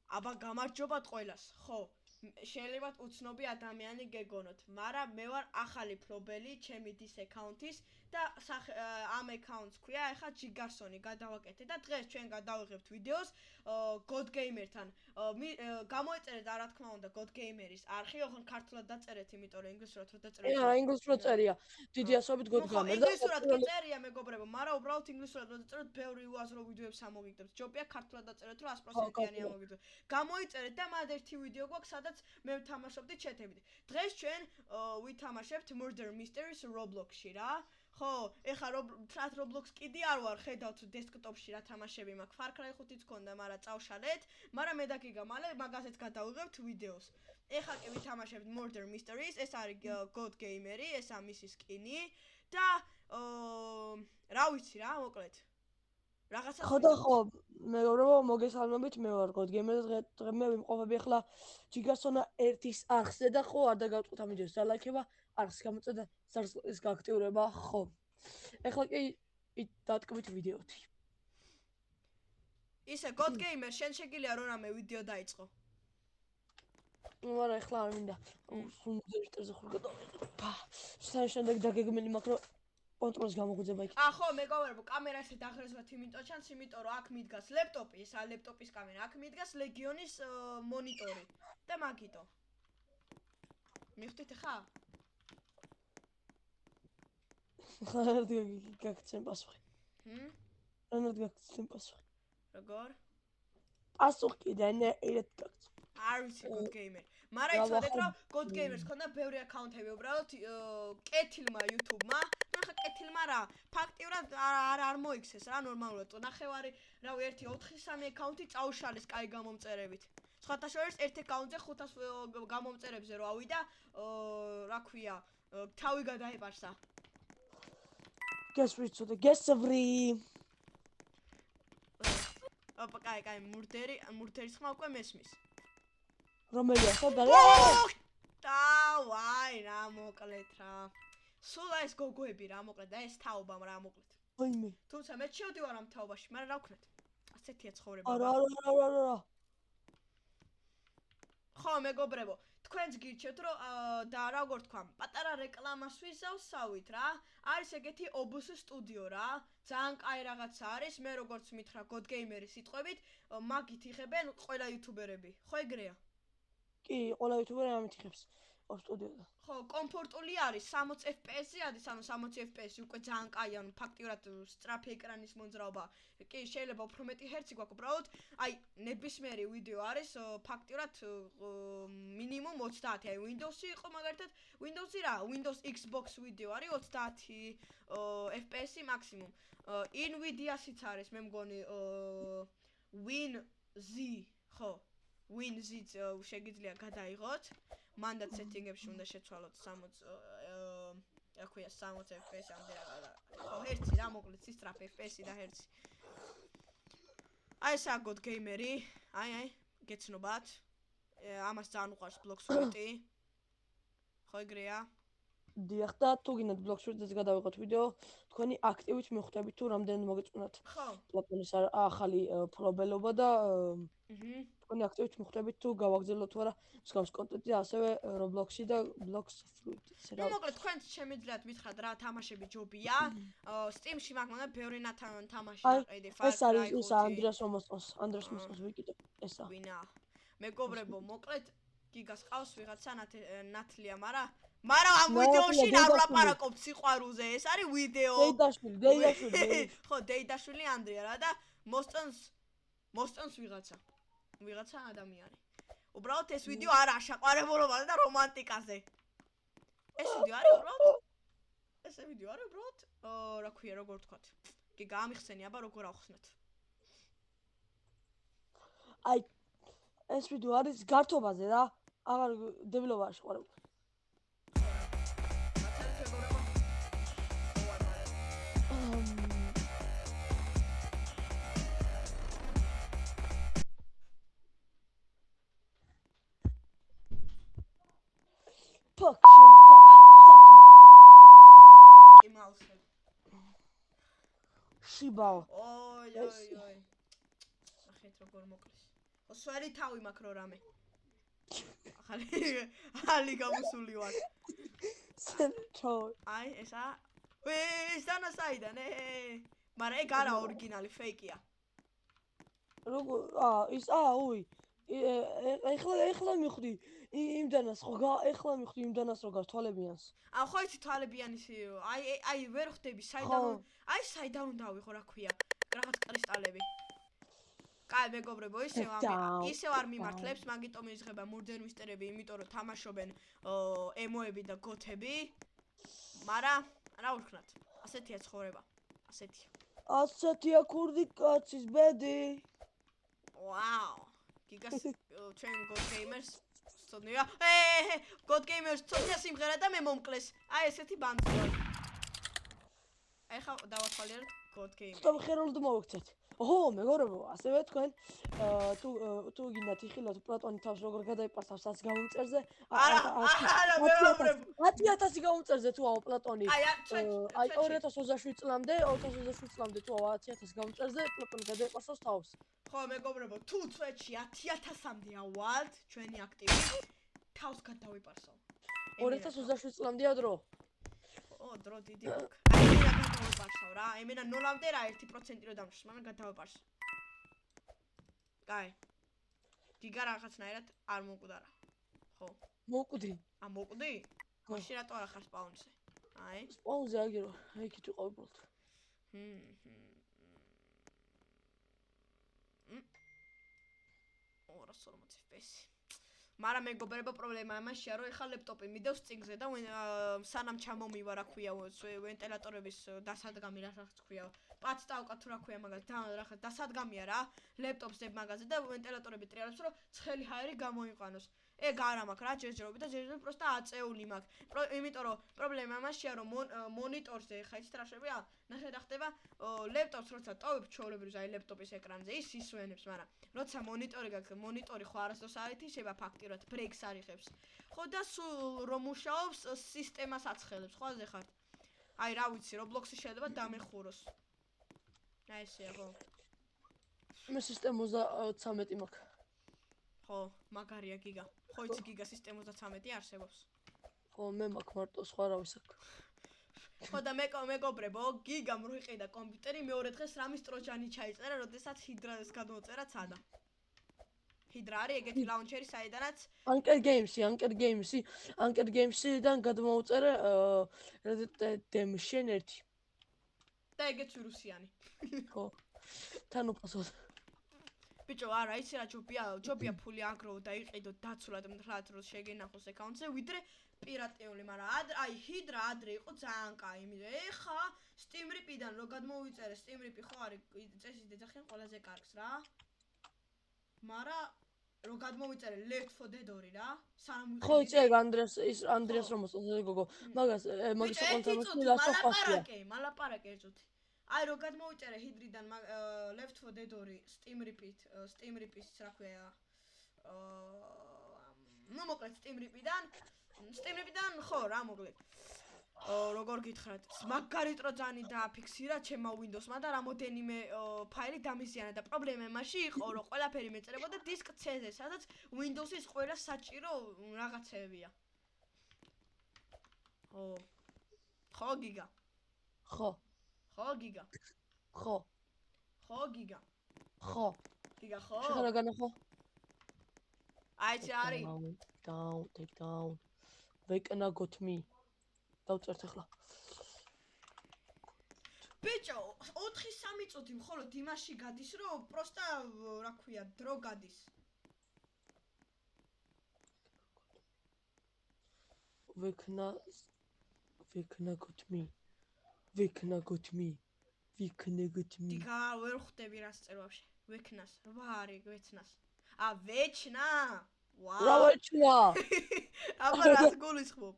აბა გამარჯობათ ყველას. ხო, შეიძლება უცნობი ადამიანი გეგონოთ, მაგრამ მე ვარ ახალი ფლობელი ჩემი დის აკაუნთის და ამ აკაუნტს ქვია ახლა ჯიგარსონი გადავაკეთე და დღეს ჩვენ გადავიღებთ ვიდეოს God Gamer-თან. გამოეწერეთ რა თქმა უნდა God Gamer-ის არხი, ოღონდ ქართულად დაწერეთ, იმიტომ რომ ინგლისურად რო დაწერეთ. ინგლისურად წერია. დიდი ასობით God Gamer და ინგლისურად კი წერია მეგობრებო, მაგრამ უბრალოდ ინგლისურად რო დაწეროთ, ბევრი უაზრო ვიდეოებს ამოგიგდებთ. ჯობია ქართულად დაწერეთ, რომ 100%-იანი ამოგიგდოთ. გამოიწერეთ და მათ ერთი ვიდეო გვაქვს, სადაც მე ვთამაშობდი ჩეთებით. დღეს ჩვენ ვითამაშებთ Murder Mysteries Roblox-ში რა. ხო, ეხლა Roblox კიდე არ ვარ, ხედავთ დესკტოპში რა თამაშები მაქვს. Far Cry 5-იც გქონდა, მაგრამ წავშალეთ, მაგრამ მე და გიგა მალე მაგასაც გადავიღებთ ვიდეოს. ეხლა კი ვითამაშებთ Murder Mysteries, ეს არის God Gamer-ი, ესა მისი სკინი და რა ვიცი რა, მოკლედ. რაღაცა ხო, მეგობრებო, მოგესალმებით, მე ვარ God Gamer და დღეს მე ვიმყოფები ახლა ჯიგარსონა 1-ის არხზე და ხო, არ დაგავწყოთ ამ ვიდეოს დალაიქება, არხს გამოწევ და სარსკოლის გააქტიურება, ხო. ეხლა კი დატკბით ვიდეოთი. ისე God Gamer, შენ შეგიძლია რომ რამე ვიდეო დაიწყო. მაგრამ ეხლა არ მინდა. სუნდერტერზე ხურ გადავიღებ. შემდეგ დაგეგმილი მაქვს რომ კონტროლს გამოგვიძება იქ. ხო, მეგობრებო, კამერა ესე დახრესვათ იმიტომ ჩანს, იმიტომ რომ აქ მიდგას ლეპტოპი, ეს არის ლეპტოპის კამერა, აქ მიდგას ლეგიონის მონიტორი და მაგიტო. მივხვდით ხა? ხარ გაგცემ პასუხი. რა გაგცემ პასუხი? როგორ? პასუხი და ერთ გაგცემ. არ ვიცი God Gamer. მაგრამ იცოდეთ რომ God Gamer-ს ქონდა ბევრი აკაუნთები, უბრალოდ კეთილმა YouTube-მა, ნახე კეთილმა რა, ფაქტიურად არ მოიქცეს რა ნორმალურად. ნახევარი, რავი, 1-4-3 აკაუნთი წაუშალეს კაი გამომწერებით. სხვათა შორის ერთ აკაუნტზე 500 გამომწერებზე რო ავიდა, რა ქვია, თავი გადაეპარსა. გესვრი. ოპა, კაი, მურდერის ხმა უკვე მესმის. რომელია სადა? დავაი რა მოკლედ რა. სულ ეს გოგოები რა მოკლედ და ეს თაობამ რა მოკლედ. ვაიმე. თუმცა მე შევდივარ ამ თაობაში, მაგრამ რა ვქნათ? ასეთია ცხოვრება. არა. ხო, მეგობრებო, თქვენც გირჩევთ რომ და როგორ თქვა, პატარა რეკლამას ვიზავსავით რა. არის ეგეთი OBS სტუდიო რა. ძალიან კაი რაღაცა არის, მე როგორც მითხრა God Gamer-ის სიტყვებით, მაგით იღებენ ყველა იუთუბერები. ხო ეგრეა? კი, ყველა იუთუბერი ამით იღებს სტუდიოდა. ხო, კომფორტული არის, 60 FPS-ი არის, ანუ 60 FPS-ი უკვე ძალიან კაია, ანუ ფაქტიურად სწრაფი ეკრანის მონძრაობა. კი, შეიძლება უფრო მეტი ჰერცი გვაქვს, უბრალოდ, აი, ნებისმიერი ვიდეო არის ფაქტიურად მინიმუმ 30, აი, Windows-ი იყო მაგალითად, Windows-ი რა, Windows Xbox ვიდეო არის 30 FPS-ი მაქსიმუმ. Nvidia-სიც არის, მე მგონი WinZ, ხო. WinZ-ც შეგიძლია გადაიღოთ. მანდაც სეტინგებში უნდა შეცვალოთ 60 FPS ამდე რა. ხო, ჰერცი რა მოკლედ, სწრაფი FPS-ი და ჰერცი. აი ესა God Gamer-ი. აი, გეცნობათ. ამას ძალიან უყვარს ბლოგსვიტი. ხო ეგრეა? დიახ და თუ გინდათ ბლოგსვიტზე გადავიღოთ ვიდეო, თქვენი აქტივით მიხვდებით თუ რამდენი მოგეწონათ. ხო. პლატონის ახალი ფლობელობა და თქვენი აქტივით მიხვდებით თუ გავაგზავნოთ თუ არა მსგავს კონტენტი ასევე Roblox-ი და Bloxfruit-ს რა. მოკლედ თქვენ შემიძლიათ მითხრათ რა თამაშები ჯობია. Steam-ში მაგალითად ბევრი თამაში დაყიდი, Far Cry 5. ეს ანდრეს მოსწონს ვიკიდებ ესა. ვინა? მეგობრებო, მოკლედ გიგას ყავს ვიღაცა ნათლია, მაგრამ ამ ვიდეოში არ ვლაპარაკობთ სიყვარულზე, ეს არის ვიდეო. დეიდაშვილი. ხო, დეიდაშვილი ანდრია რა და მოსწონს ვიღაცა ადამიანი. უბრალოდ ეს ვიდეო არა შეყვარებულობაზე და რომანტიკაზე. ეს ვიდეო არის უბრალოდ რა ქვია, როგორ ვთქვათ. კი გაამიხსენი, აბა როგორ ავხსნათ. აი ეს ვიდეო არის გართობაზე რა. აღარ დებილობა არ შეყვარებულ. Fuck. შიბაო. ой. ახეთ როგორ მოკლეს. სვერი თავი მაქვს რო რამე. ახალი გამოსული ვარ. ჩაო. აი, ესა. ეს დანა საიდან? მაგრამ ეგ არა ორიგინალი, ფეიკია. როგორ ის უი. ეხლა მიხვდი იმდანას ხო ეხლა მიხვდი იმდანას რო გართვალებიანს. ხო იცი თვალებიანის აი ვერ ხვდები საიდან უნდა დავიღო რა ქვია რაღაც კრისტალები. კაი მეგობრებო ისევ არ მიმართლებს მაგიტომ იზღება მურდენ მისტერები იმიტომ რომ თამაშობენ ემოები და გოთები. მაგრამ რა ვქნათ ასეთია ცხოვრება ასეთია ქურდი კაცის ბედი. ვაუ გიგას ჩვენ God Gamers სწოდნია God Gamers წოდია სიმღერა და მე მომკლეს აი ესეთი ბანდი ვარ ეხა დავათვალიერებ God Gamers ხომ ხეროლოდ მოვიქცეთ ოჰო მეგობრებო ასევე თქვენ თუ გინდათ იხილოთ პლატონი თავს როგორ გადაიპარსავს 100 გამომწერზე არა მეგობრებო 10000 გამომწერზე თუ პლატონი აი 2027 წლამდე თუ 10000 გამომწერზე პლატონი გადაიპარსავს თავს ხო მეგობრებო თუ წვეთში 10000-მდე ავალთ ჩვენი აქტივი თავს გადავიპარსავ 2027 წლამდეა დრო დრო დიდი აქვს აი მე გადავიპარსავ რა ემენა 0-მდე რა 1% რო დამშს მაგრამ გადავიპარსავ კაი გიგა რაღაცნაირად არ მოკვდარა ხო მოკვდი მოკვდი მაშინ რატო არ ხარ სპაუნზე აი სპაუნზე აგერო იქით ვიყავ უბრალოდ 240 FPS მაგრამ მეგობრებო პრობლემა იმაშია რომ ეხა ლეპტოპი მიდევს წინგზე და სანამ ჩამომივა რა ქვია ვენტილატორების დასადგამი რაღაც ქვია პაცტავკა თუ რა ქვია მაგას დასადგამია რა ლეპტოპს დებ მაგაზე და ვენტილატორები ტრიალებს რომ ცხელი ჰაერი გამოიყვანოს ეგ არ მაქვს რა ჯერჯერობით და ჯერჯერობით პროსტა აწეული მაქვს იმიტომ რომ პრობლემა იმაშია რომ მონიტორზე ხა ის ტრაშებია ნახე და ხდება ლეპტოპს როცა ტოვებ ჩვეულებრივ აი ლეპტოპის ეკრანზე ის ისვენებს მაგრამ როცა მონიტორი გაქვს მონიტორი ხო არასდროს არ ითიშება ფაქტიურად ბრეიქს არიღებს ხო და სულ რომ მუშაობს სისტემას აცხელებს ხო აზე ხარ აი რა ვიცი Roblox-ი შეიძლება დამეხუროს აი ესეა ხო მე სისტემა 33 მაქვს ხო მაგარია გიგა ხო იცი გიგა სისტემა 33 არსებობს ხო მე მაქვს მარტო სხვა არავის აქვს ხო და მეგობრებო გიგამ რო იყიდა კომპიუტერი მეორე დღეს რამის ტროჯანი ჩაიწერა როდესაც ჰიდრას გადმოწერა ცადა ჰიდრა არის ეგეთი ლაუნჩერი საიდანაც Anker Games-დან გადმოუწერე Redemption 1 და ეგეც ვირუსიანი ხო თან უფასოდ ბიჭო არა იცი რა ჯობია ფული აგროვო და იყიდო დაცულად მთლად რო შეგენახოს აკაუნტზე ვიდრე პირატიული მაგრამ აი ჰიდრა ადრე იყო ძალიან კაი იმიტომ ეხა Steam Rip-დან რო გადმოვიწერე Steam Rip ხო არის წესის დეძახიან ყველაზე კარგს რა მაგრამ რო გადმოვიწერე Left 4 Dead 2 რა სანამ ვიყიდი ხო იცი ეგ ანდრიას რომ მოსწონს გოგო მაგას მალაპარაკე ერთოთი აი რო გადმოვიწერე ჰიდრიდან Left 4 Dead 2 Steam Rip-ის რა ქვია ნუ მოკლედ Steam Rip-დან ხო რა მოკლედ როგორ გითხრათ მაგარი ტროჯანი დააფიქსირა ჩემმა Windows-მა და რამოდენიმე ფაილი დამიზიანა და პრობლემა იმაში იყო რომ ყველაფერი მეწერებოდა დისკ C-ზე სადაც Windows-ის ყველა საჭირო რაღაცებია ხო გიგა ხო გიგა ხო გიგა გიგა ხო შეხარა განახო აი ეს არის take down ვეკნა got me დავწერთ ახლა ბიჭო 4-3 წუთი მხოლოდ იმაში გადის რომ პროსტა რა ქვია დრო გადის ვეკნა got me დიგა ვერ ხვდები რას წერ ვაფშე ვეკნას რა არის ვეცნას ვეჩნა ვაუ რა ვეჩნა აბა რას გულისხმობ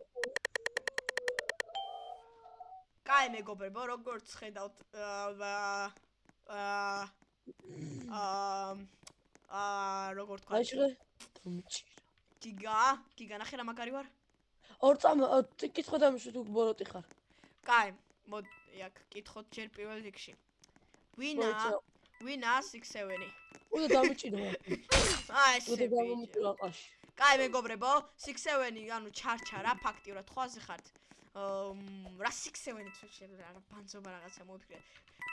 კაი მეგობრებო როგორც ხედავთ როგორ თქვა გიგა ნახე რა მაგარი ვარ ორ წამ კითხო დამშვი თუ ბოროტი ხარ კაი მოდი აქ კითხოთ ჯერ პირველ რიგში Win-a 6-7. უნდა დამიჭიდო. აი უნდა ესე ბიჭო. გამომიწვია ყაში. კაი მეგობრებო, 6-7 ანუ ჩარჩარა ფაქტიურად ხვაზე ხართ. რა 6-7 შეიძლება რა ბანძობა რაღაცა მოვიფიქრე.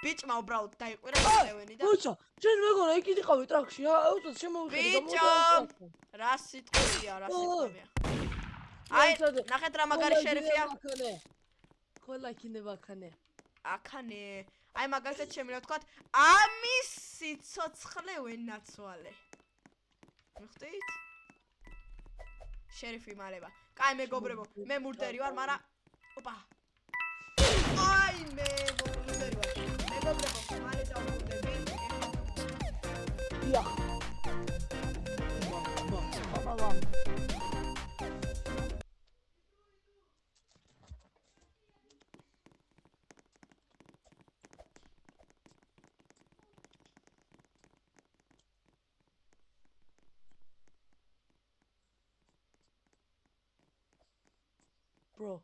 ბიჭმა უბრალოდ დაიყვირა 6-7 და ბიჭო, შენ მეგონა იქ იყავი ტრაქში, უცოდ შემოვიხედი ბიჭო! რა სიტყვია, რა სიტყვია. აი, ნახეთ რა მაგარი შერიფია. ყველა იქნება ხანე. აქანე. აი მაგალითად შემიძლია ვთქვათ, ამის სიცოცხლე ვენაცვალე. მიხდით? შერიფი მალება. კაი მეგობრებო, მე მურდერი ვარ, მაგრამ ოპა. აი მე მურდერი ვარ. მეგობრებო, მალე დავმურდები. ია. ბაბა. Bro.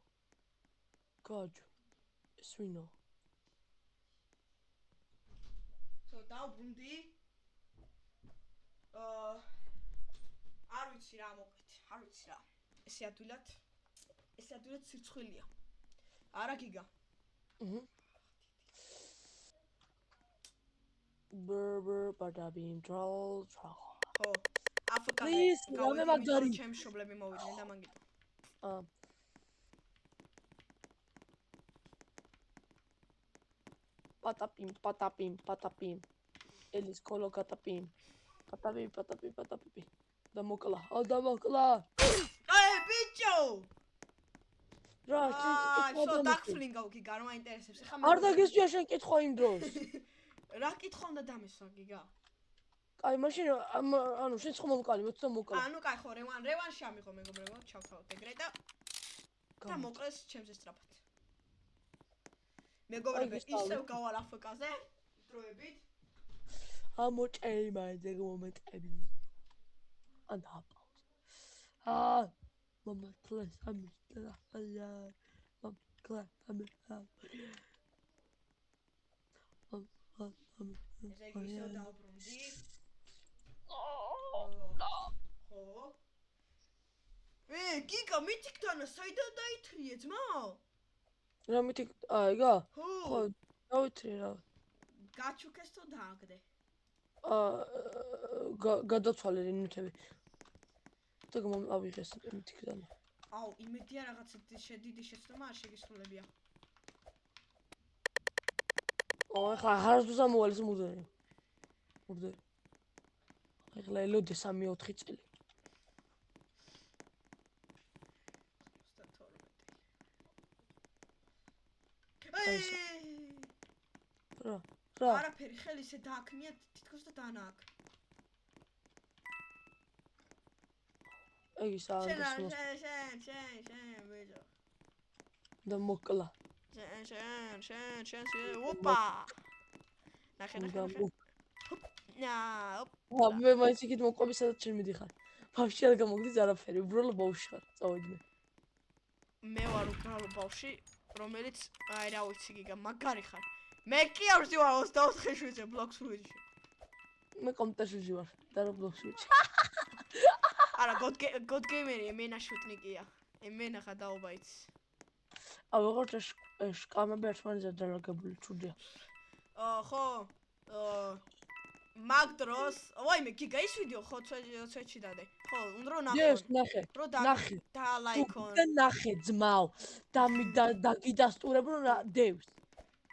God. Swino. So დავბრუნდი. არ ვიცი რა მოვყეთ, არ ვიცი რა. ესე ადვილად სირცხვილია. არა გიგა. Burber badabim troll. ხო, აფკაზე. Please, რამე მაგარი. ჩემ მშობლები მოვიდნენ და მან გიტო. Patapim. Elis kolo katapim. Patapim. Da mokla. აი ბიჭო! რა, შო დაგფლინგავ გიგა, რა მაინტერესებს. ხა არ დაგესვია შენ კითხვა იმ დროს. რა კითხვა უნდა დამესვა გიგა? კაი, მაშინ ანუ შენ ხომ მოკალი, მოწდა მოკლა. ანუ კაი ხო, რევანში ამიღო მეგობრებო, ჩავთავოთ ეგრე და მოკლეს ჩემზე სწრაფად. მეგობრებო, ისევ გავალ აფკაზე, დროებით. ამოჭერი მაინც ეგ მომენტები. ანდა. Mama class amistela. Mama class amistela. ესე იგი ისევ დავბრუნდი. ხო. გიგა მითიქთანა საიდან დაითრიე ძმა? რა მითი აიგა? ხო, დავითრიე რა. გაჩუქეს თუ დააგდე? გადაცვალე ნივთები. და გამომავიღეს მითიქთანა. აუ, იმედია რაღაცა შედიდი შეცდომა არ შეგისრულებია. ხა ხარასდროს ამოვალეს მურდერი. ეხლა ელოდე 3-4 წელი. 32. რა. არაფერი ხელი ისე დააქნია თითქოს და დანააკ. ეგ ის არის. შენ, ბიჭო. და მოკლა. შენ, ოპა. ნახე. მე მაინც იქით მოყვები სადაც შენ მიდიხარ. ბავშვი არ გამოგდის არაფერი, უბრალოდ ბავშვი ხარ, წავიდნენ. მე ვარ უბრალოდ ბავშვი, რომელიც აი რა ვიცი გიგა, მაგარი ხარ. მე კი არ ვარ 24 შვიდზე ბლოკს ვიჯი. მე კომპიუტერში ვარ და ბლოკს ვიჯი. არა, God gamer-ი, ემენა შუტნიკია. ემენა ხა დაუბაიც. აღარ შკამები ერთმანეთზე დალაგებული ჩუდია. ხო. მაგდროს, ვაიმე, გიგა ის ვიდეო ხო ცეჩი დადე. ხო, უნდა რომ ნახო. ეს ნახე. ნახე. და ლაიქონ. და ნახე ძმაო. და გიდასტურებ რომ დევს.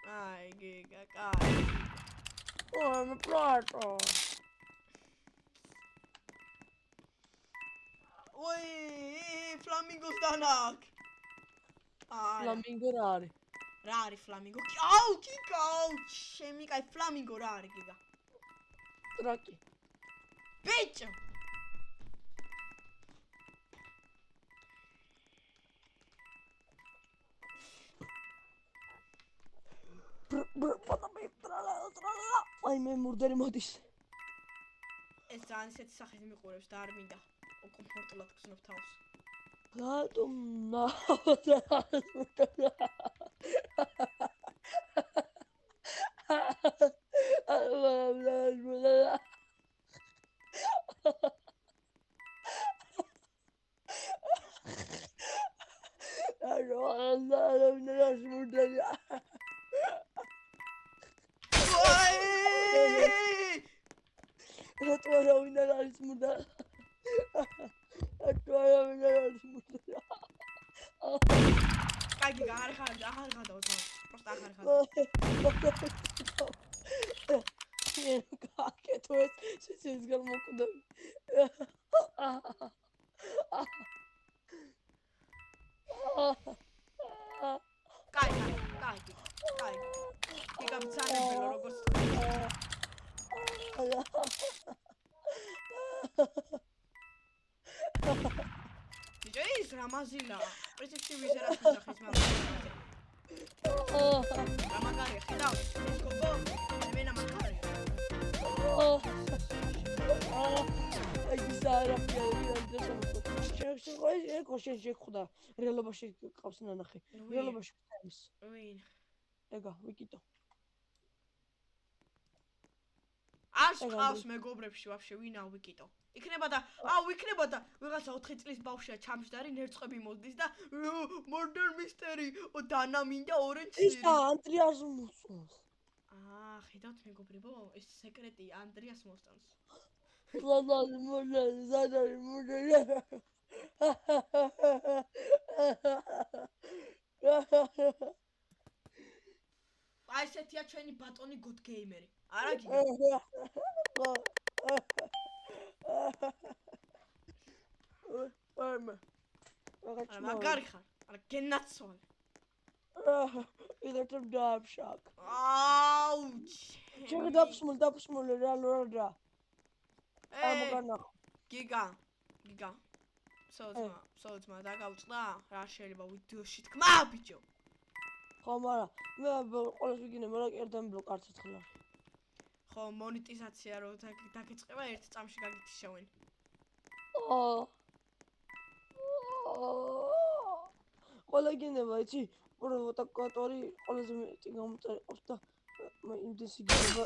აი, გიგა, კაი. მე პლატო. ой, ფლამინგოს დანაკ. ფლამინგო რა არის? რა არის ფლამინგო? აუ, გიგა, შემი კაი ფლამინგო რა არის გიგა? ტრაკი. ბიჭო. აი მე მურდერი მოდის. ეს ძალიან ისეთი სახით მიყურებს და არ მინდა. კომფორტულად გზნობ თავს. რატომ ანუ ალამინას მუდელი. რატო არავინ არ არის მუდელი? რატო არავინ არ არის მუდელი? კაი, აღარ გადავ, просто აღარ გადავ. კაკეთო ეს სიცოცხლის გამოკვდები. კაი. იგა ბძანებელო როგორც თქვი. ბიჭო ის რამაზილა. პრინციპში ვიზერას მიზახის მამა. რამაგარია ხედავ? ეს გოგო მენა მაგარია. აი ზარაფია შენ შეგხვდა რეალობაში ყავს ნანახი რეალობაში არის ვინ ეგა ვიკიტო არც ყავს მეგობრებში ვაფშე ვინა ვიკიტო იქნება და ვიღაცა 4 წლის ბავშვია ჩამჯდარი ნერწყვები მოდის და murder mystery დანა მინდა ორენჯი ის ანდრიას მოსწონს ხედავთ მეგობრებო ეს სეკრეტია ანდრიას მოსწონს აი ესეთია ჩვენი ბატონი good gamer-ი. არა გიგა. არა მაგარი ხარ. არა გენაცვალე. იგივე დააბშაკ. აუჩ. ჩეგ დაფსმული რა. გიგა. სოძმა დაგავწყდა რა შეიძლება ვიდეოში თქმა ბიჭო ხო მაგრამ მე ყოველს ვიგინე მაგრამ ერთთან ბლოკ არც ერთხელ არის ხო მონეტიზაცია რო დაგეწყება ერთ წამში გაგითიშავენ ყველა გინება იცი პროვოკატორი ყველაზე მეტი გამოწერყავს და იმდეს იგება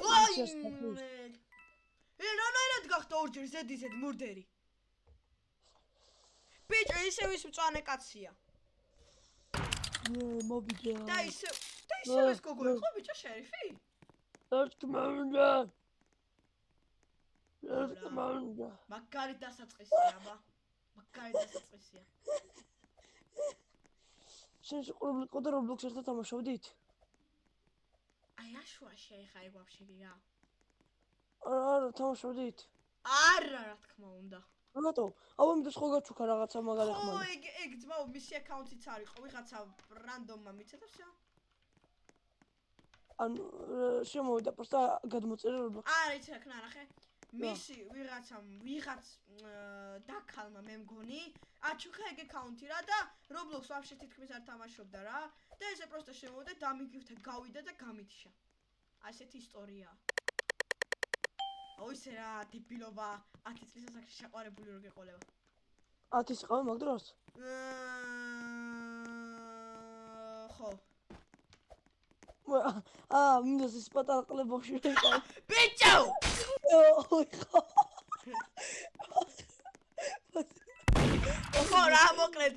რანაირად გახდა ორჯერ ზედიზედ მურდერი ბიჭო ისევ ის მწვანე კაცია მოვიდა და ისევ ეს გოგო ხო ბიჭო შერიფი ერთ მომდა მაგარი დასაწყისია აბა მაგარი დასაწყისია შენ შეყურებული ყო და Roblox ერთად თამაშობდით აი აშუაში აი ხა ეგ ვაფშე გიგა არა თამაშობდით არა რა თქმა უნდა რატო? აბა მე სხვა გაჩუქა რაღაცა მაგარი ხმა. ხო, ეგ ძმაო, მისი აკაუნტიც არის, ხო, ვიღაცა რანდომმა მიცე და всё. ანუ შემოვიდა, просто გადმოწერა Roblox. არა, იცი რა ქნა ნახე. მისი ვიღაც დაქალმა მე მგონი, აჩუქა ეგ აკაუნტი რა და Roblox ვაფშე თითქმის არ თამაშობდა რა და ესე просто შემოვიდა და მიგივთა გავიდა და გამითიშა. ასეთი ისტორიაა. ოისე რა დებილობა 10 წლის ასაკში შეყარებული რო გეყოლება 10 წელი მაგ დროს ხო მინდოს ის პატარა ყლებაში იყო ბიჭო ოი ხო ხო რა მოკლედ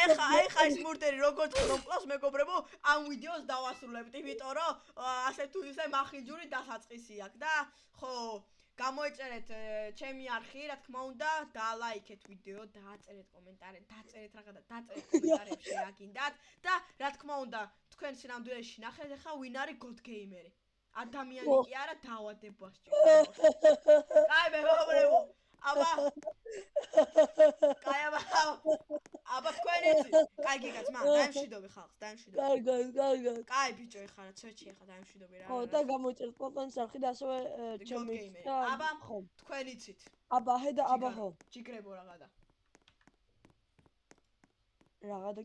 ეხა ის მურდერი როგორც რომ ყავს მეგობრებო ამ ვიდეოს დავასრულებთ იმიტომ რომ ასე თუ ისე მახინჯური დასაწყისი აქვს და ხო გამოიწერეთ ჩემი არხი, რა თქმა უნდა, დალაიქეთ ვიდეო, დააწერეთ კომენტარი, დაწერეთ რაღაცა, დაწერეთ კომენტარებში რა გინდათ და რა თქმა უნდა, თქვენ სინამდვილეში ნახეთ ახლა ვინ არის God Gamer-ი. ადამიანი კი არა, დავადებას ჭირდება. კაი მეგობრებო, აბა აბა თქვენ იცით, კაი გიგაც, დაემშვიდობი ხალხს, დაემშვიდობი. კარგად. კაი ბიჭო, ეხლა რა ცოტი ეხლა დაემშვიდობი რა. ხო, და გამოიწერეთ პოპონის არხი და ასევე ჩემი და აბა თქვენ იცით. აბა ჰე და აბა ხო. ჯიგრებო რაღაცა. რაღაცა